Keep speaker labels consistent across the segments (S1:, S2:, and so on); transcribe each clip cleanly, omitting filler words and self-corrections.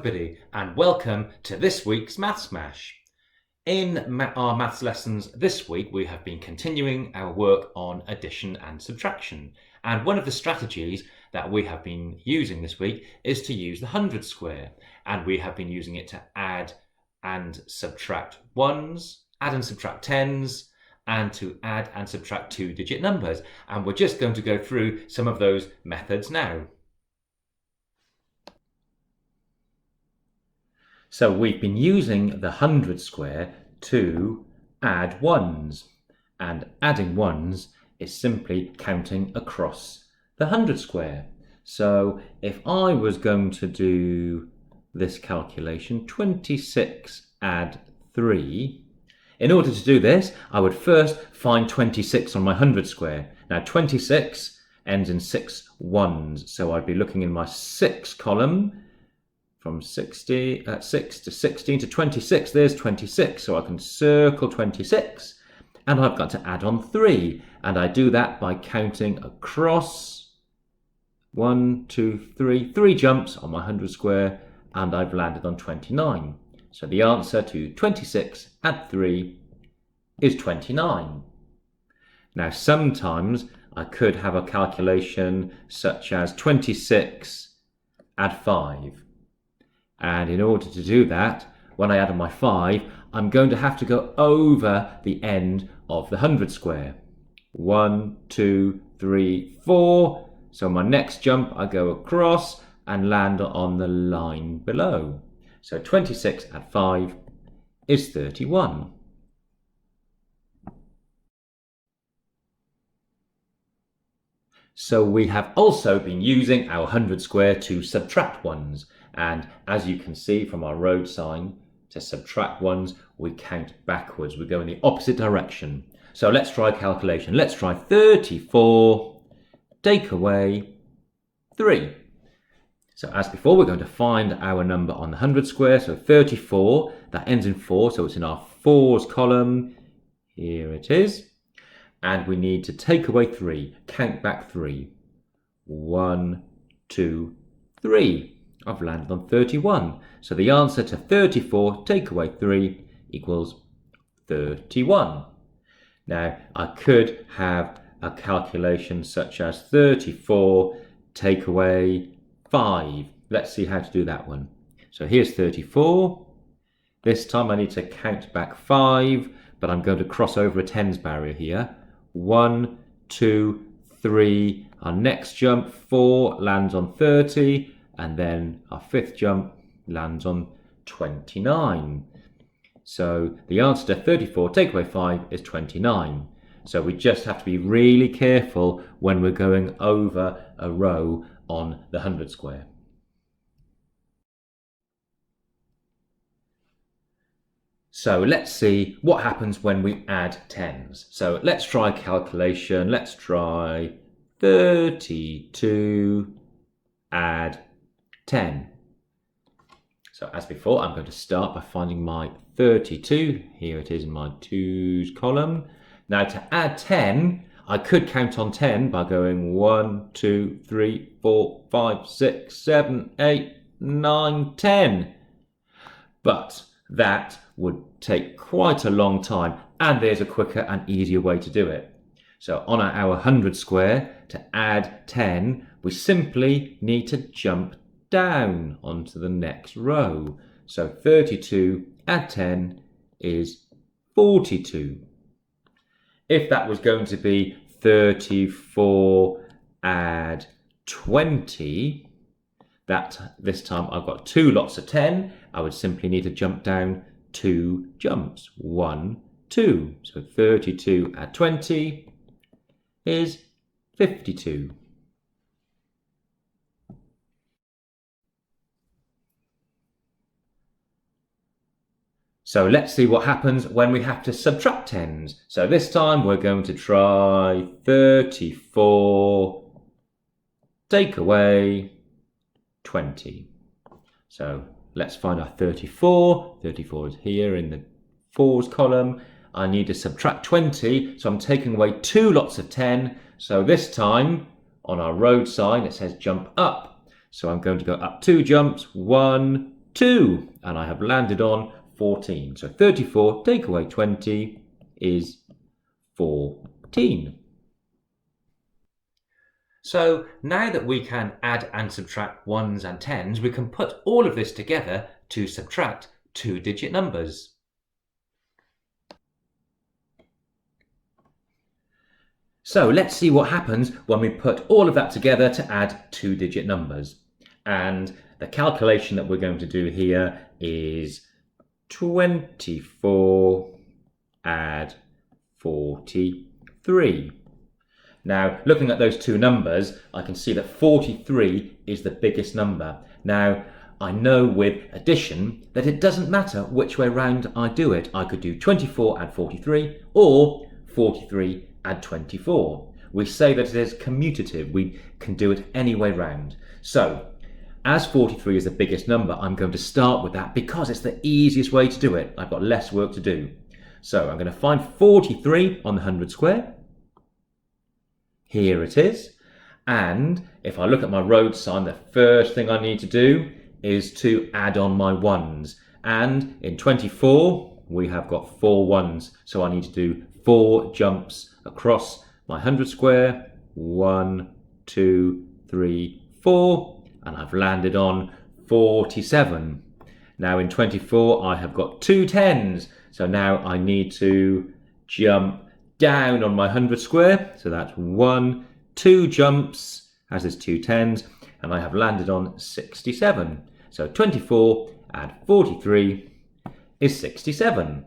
S1: everybody, and welcome to this week's Maths Smash. In our maths lessons this week, we have been continuing our work on addition and subtraction. And one of the strategies that we have been using this week is to use the 100 square. And we have been using it to add and subtract ones, add and subtract tens, and to add and subtract two-digit numbers. And we're just going to go through some of those methods now. So we've been using the 100 square to add ones, and adding ones is simply counting across the 100 square. So if I was going to do this calculation, 26 add 3, in order to do this, I would first find 26 on my 100 square. Now 26 ends in 6 ones, so I'd be looking in my 6 column. From 6 to 16 to 26, there's 26, so I can circle 26, and I've got to add on 3, and I do that by counting across 1, 2, 3, 3 jumps on my 100 square, and I've landed on 29. So the answer to 26 add 3 is 29. Now sometimes I could have a calculation such as 26 add 5. And in order to do that, when I add on my 5, I'm going to have to go over the end of the 100 square. 1, 2, 3, 4. So my next jump, I go across and land on the line below. So 26 add 5 is 31. So we have also been using our 100 square to subtract ones. And as you can see from our road sign, to subtract ones, we count backwards. We go in the opposite direction. So let's try a calculation. Let's try 34, take away 3. So as before, we're going to find our number on the 100 square. So 34, that ends in 4, so it's in our 4s column. Here it is. And we need to take away 3, count back 3. 1, 2, 3. I've landed on 31. So the answer to 34 take away 3 equals 31. Now I could have a calculation such as 34 take away 5. Let's see how to do that one. So here's 34. This time I need to count back 5, but I'm going to cross over a tens barrier here. 1, 2, 3. Our next jump, 4, lands on 30. And then our 5th jump lands on 29. So the answer to 34 take away 5 is 29. So we just have to be really careful when we're going over a row on the 100 square. So let's see what happens when we add tens. So let's try a calculation. Let's try 32 add 10. So as before, I'm going to start by finding my 32. Here it is in my 2s column. Now to add 10, I could count on 10 by going 1, 2, 3, 4, 5, 6, 7, 8, 9, 10. But that would take quite a long time, and there's a quicker and easier way to do it. So on our 100 square, to add 10, we simply need to jump down onto the next row. So 32 add 10 is 42. If that was going to be 34 add 20, that this time I've got 2 lots of 10, I would simply need to jump down 2 jumps. 1, 2. So 32 add 20 is 52. So let's see what happens when we have to subtract tens. So this time we're going to try 34, take away 20. So let's find our 34. 34 is here in the 4s column. I need to subtract 20, so I'm taking away 2 lots of 10. So this time on our road sign it says jump up. So I'm going to go up 2 jumps. 1, 2, and I have landed on 14. So 34 take away 20 is 14. So now that we can add and subtract ones and tens, we can put all of this together to subtract two-digit numbers. So let's see what happens when we put all of that together to add two-digit numbers. And the calculation that we're going to do here is 24 add 43. Now, looking at those two numbers, I can see that 43 is the biggest number. Now, I know with addition that it doesn't matter which way round I do it. I could do 24 add 43 or 43 add 24. We say that it is commutative. We can do it any way round. So, as 43 is the biggest number, I'm going to start with that because it's the easiest way to do it. I've got less work to do. So I'm going to find 43 on the 100 square. Here it is. And if I look at my road sign, the first thing I need to do is to add on my ones. And in 24, we have got 4 ones. So I need to do 4 jumps across my 100 square. 1, 2, 3, 4. And I've landed on 47. Now in 24, I have got 2 tens. So now I need to jump down on my 100 square. So that's 1, 2 jumps, as is 2 tens, and I have landed on 67. So 24 add 43 is 67.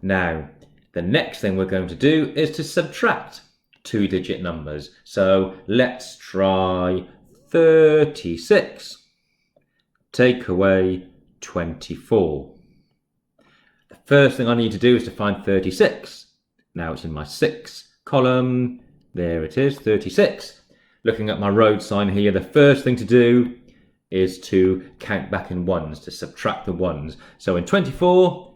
S1: Now, the next thing we're going to do is to subtract two-digit numbers. So let's try 36. Take away 24. The first thing I need to do is to find 36. Now it's in my 6 column. There it is, 36. Looking at my road sign here, the first thing to do is to count back in ones, to subtract the ones. So in 24,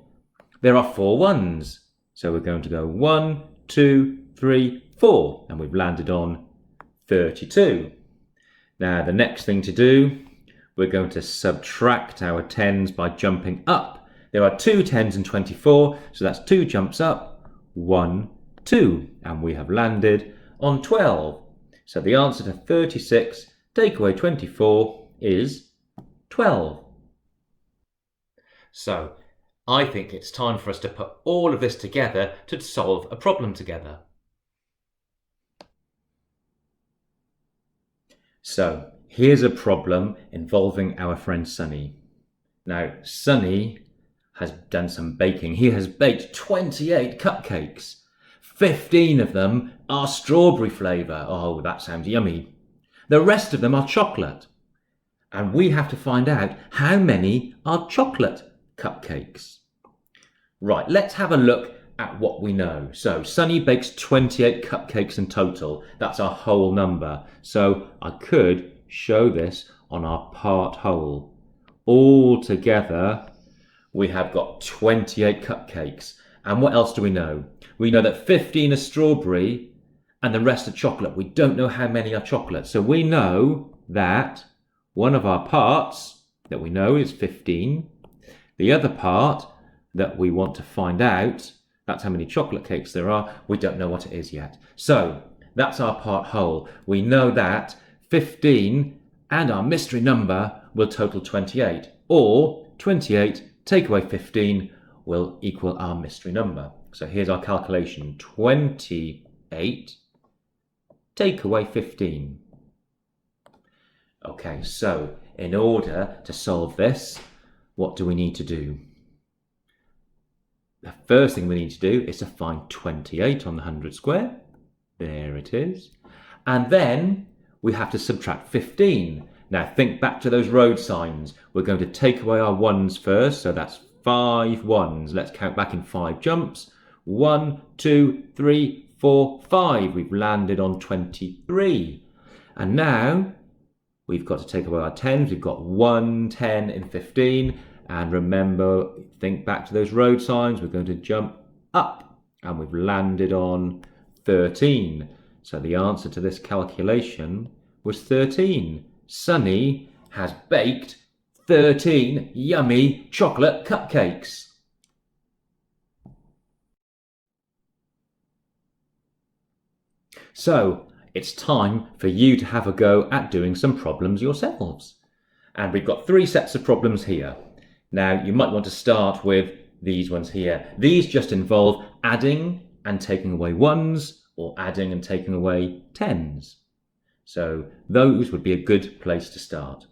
S1: there are 4 ones. So we're going to go 1, 2, 3, 4, and we've landed on 32. Now the next thing to do, we're going to subtract our tens by jumping up. There are 2 tens in 24, so that's 2 jumps up, 1, 2, and we have landed on 12. So the answer to 36, take away 24, is 12. So I think it's time for us to put all of this together to solve a problem together. So here's a problem involving our friend Sunny. Now, Sunny has done some baking. He has baked 28 cupcakes. 15 of them are strawberry flavour. Oh, that sounds yummy. The rest of them are chocolate. And we have to find out how many are chocolate cupcakes. Right, let's have a look at what we know. So Sunny bakes 28 cupcakes in total. That's our whole number. So I could show this on our part whole. All together, we have got 28 cupcakes. And what else do we know? We know that 15 are strawberry and the rest are chocolate. We don't know how many are chocolate. So we know that one of our parts that we know is 15. The other part that we want to find out, that's how many chocolate cakes there are. We don't know what it is yet. So that's our part whole. We know that 15 and our mystery number will total 28. Or 28 take away 15 will equal our mystery number. So here's our calculation. 28 take away 15. Okay, so in order to solve this, what do we need to do? The first thing we need to do is to find 28 on the 100 square. There it is. And then we have to subtract 15. Now think back to those road signs. We're going to take away our ones first, so that's 5 ones. Let's count back in 5 jumps. 1, 2, 3, 4, 5. We've landed on 23. And now we've got to take away our tens. We've got 1 10 in 15. And remember, think back to those road signs. We're going to jump up. And we've landed on 13. So the answer to this calculation was 13. Sunny has baked 13 yummy chocolate cupcakes. So it's time for you to have a go at doing some problems yourselves. And we've got 3 sets of problems here. Now you might want to start with these ones here. These just involve adding and taking away ones, or adding and taking away tens. So those would be a good place to start.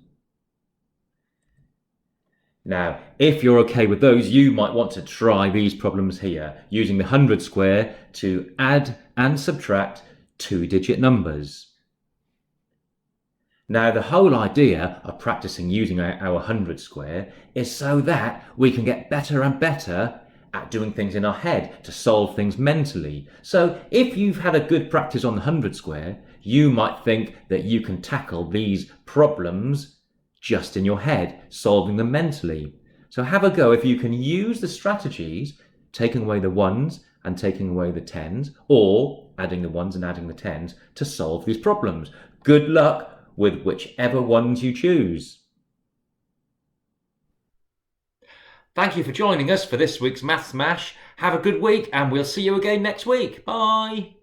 S1: Now, if you're okay with those, you might want to try these problems here, using the 100 square to add and subtract 2-digit numbers. Now, the whole idea of practicing using our 100 square is so that we can get better and better at doing things in our head, to solve things mentally. So if you've had a good practice on the 100 square, you might think that you can tackle these problems just in your head, solving them mentally. So have a go if you can use the strategies, taking away the ones and taking away the tens, or adding the ones and adding the tens, to solve these problems. Good luck with whichever ones you choose. Thank you for joining us for this week's Maths Mash. Have a good week and we'll see you again next week. Bye!